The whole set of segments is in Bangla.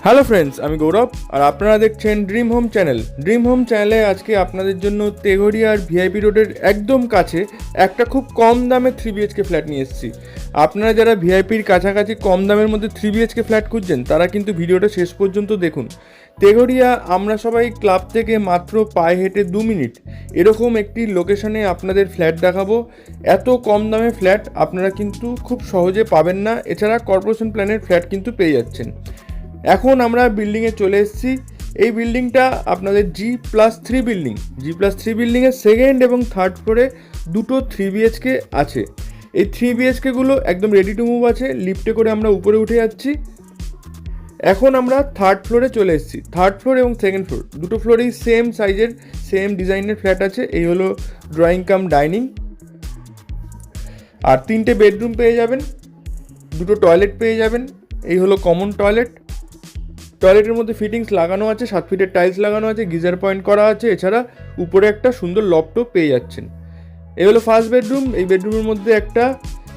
হ্যালো ফ্রেন্ডস, আমি গৌরব আর আপনারা দেখছেন dream home channel. Dream home চ্যানেলে আজকে আপনাদের জন্য তেঘরিয়ার ভিআইপি রোডের একদম কাছে একটা খুব কম দামে 3BHK ফ্ল্যাট নিয়ে এসেছি। আপনারা যারা ভিআইপির কাছাকাছি কম দামের মধ্যে 3BHK ফ্ল্যাট খুঁজছেন তারা কিন্তু ভিডিওটা শেষ পর্যন্ত দেখুন। তেঘরিয়া আমরা সবাই ক্লাব থেকে মাত্র পায়ে হেঁটে 2 মিনিট এরকম একটি লোকেশনে আপনাদের ফ্ল্যাট দেখাবো। এত কম দামে ফ্ল্যাট আপনারা কিন্তু খুব সহজে পাবেন না, এছাড়া কর্পোরেশন প্ল্যানের ফ্ল্যাট কিন্তু পেয়ে যাচ্ছেন। এখন আমরা বিল্ডিংয়ে চলে এসেছি। এই বিল্ডিংটা আপনাদের G+3 বিল্ডিং। G+3 বিল্ডিংয়ের সেকেন্ড এবং থার্ড ফ্লোরে দুটো 3BHK আছে। এই 3BHKগুলো একদম রেডি টু মুভ আছে। লিফটে করে আমরা উপরে উঠে যাচ্ছি। এখন আমরা থার্ড ফ্লোরে চলে এসেছি। থার্ড ফ্লোর এবং সেকেন্ড ফ্লোর দুটো ফ্লোরেই সেম সাইজের সেম ডিজাইনের ফ্ল্যাট আছে। এই হলো ড্রয়িং কাম ডাইনিং, আর 3টে বেডরুম পেয়ে যাবেন, দুটো টয়লেট পেয়ে যাবেন। এই হলো কমন টয়লেট। টয়লেটের মধ্যে ফিটিংস লাগানো আছে, 7 ফিটের টাইলস লাগানো আছে, গিজার পয়েন্ট করা আছে, এছাড়া উপরে একটা সুন্দর লফটও পেয়ে যাচ্ছেন। এই হলো ফার্স্ট বেডরুম। এই বেডরুমের মধ্যে একটা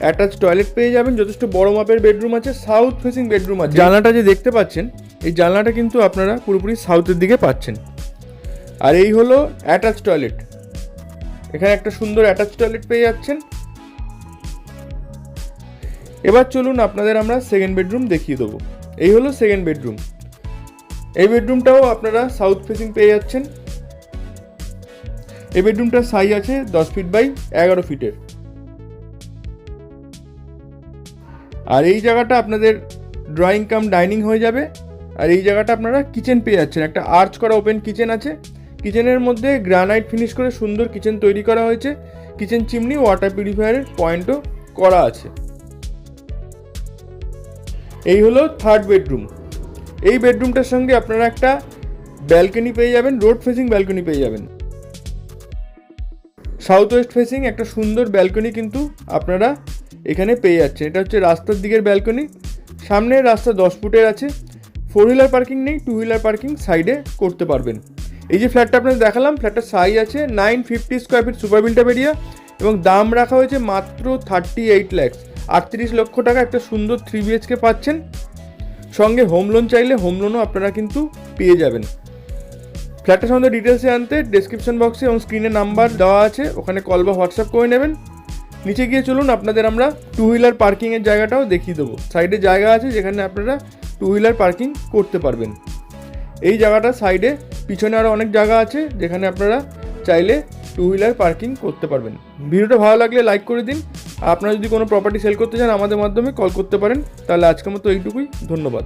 অ্যাটাচ টয়লেট পেয়ে যাবেন, যথেষ্ট বড় মাপের বেডরুম আছে, সাউথ ফেসিং বেডরুম আছে। জানলাটা যে দেখতে পাচ্ছেন, এই জানলাটা কিন্তু আপনারা পুরোপুরি সাউথের দিকে পাচ্ছেন। আর এই হলো অ্যাটাচ টয়লেট। এখানে একটা সুন্দর অ্যাটাচ টয়লেট পেয়ে যাচ্ছেন। এবার চলুন আপনাদের আমরা সেকেন্ড বেডরুম দেখিয়ে দেবো। এই হলো সেকেন্ড বেডরুম। এই বেডরুমটাও আপনারা সাউথ ফেসিং পেয়ে যাচ্ছেন। এই বেডরুমটার সাইজ আছে 10 ফিট বাই 11 ফিটের। আর এই জায়গাটা আপনাদের ড্রয়িং কাম ডাইনিং হয়ে যাবে। আর এই জায়গাটা আপনারা কিচেন পেয়ে যাচ্ছেন। একটা আর্চ করা ওপেন কিচেন আছে। কিচেনের মধ্যে গ্রানাইট ফিনিশ করে সুন্দর কিচেন তৈরি করা হয়েছে। কিচেন চিমনি ওয়াটার পিউরিফায়ারের পয়েন্টও করা আছে। এই হলো থার্ড বেডরুম। এই বেডরুমটার সঙ্গে আপনারা একটা ব্যালকনি পেয়ে যাবেন, রোড ফেসিং ব্যালকনি পেয়ে যাবেন। সাউথ ওয়েস্ট ফেসিং একটা সুন্দর ব্যালকনি কিন্তু আপনারা এখানে পেয়ে যাচ্ছেন। এটা হচ্ছে রাস্তার দিকের ব্যালকনি। সামনের রাস্তা 10 ফুটের আছে। 4 হুইলার পার্কিং নেই, 2 হুইলার পার্কিং সাইডে করতে পারবেন। এই যে ফ্ল্যাটটা আপনাদের দেখালাম, ফ্ল্যাটটার সাইজ আছে 950 square feet super built up area এবং দাম রাখা হয়েছে মাত্র 38 লাখ। 38 লক্ষ টাকা একটা সুন্দর 3BHK পাচ্ছেন। সঙ্গে হোম লোন চাইলে হোম লোনও আপনারা কিন্তু পেয়ে যাবেন। ফ্ল্যাটটার সম্বন্ধে ডিটেলসে জানতে ডেসক্রিপশন বক্সে এবং স্ক্রিনে নাম্বার দেওয়া আছে, ওখানে কল বা হোয়াটসঅ্যাপ করে নেবেন। নিচে গিয়ে চলুন আপনাদের আমরা 2 হুইলার পার্কিংয়ের জায়গাটাও দেখিয়ে দেবো। সাইডে জায়গা আছে যেখানে আপনারা 2 হুইলার পার্কিং করতে পারবেন। এই জায়গাটা সাইডে পিছনে আরও অনেক জায়গা আছে যেখানে আপনারা চাইলে 2 হুইলার পার্কিং করতে পারবেন। ভিডিওটা ভালো লাগলে লাইক করে দিন। আপনারা যদি কোনো প্রপার্টি সেল করতে চান আমাদের মাধ্যমে কল করতে পারেন। তাহলে আজকের মতো এইটুকুই, ধন্যবাদ।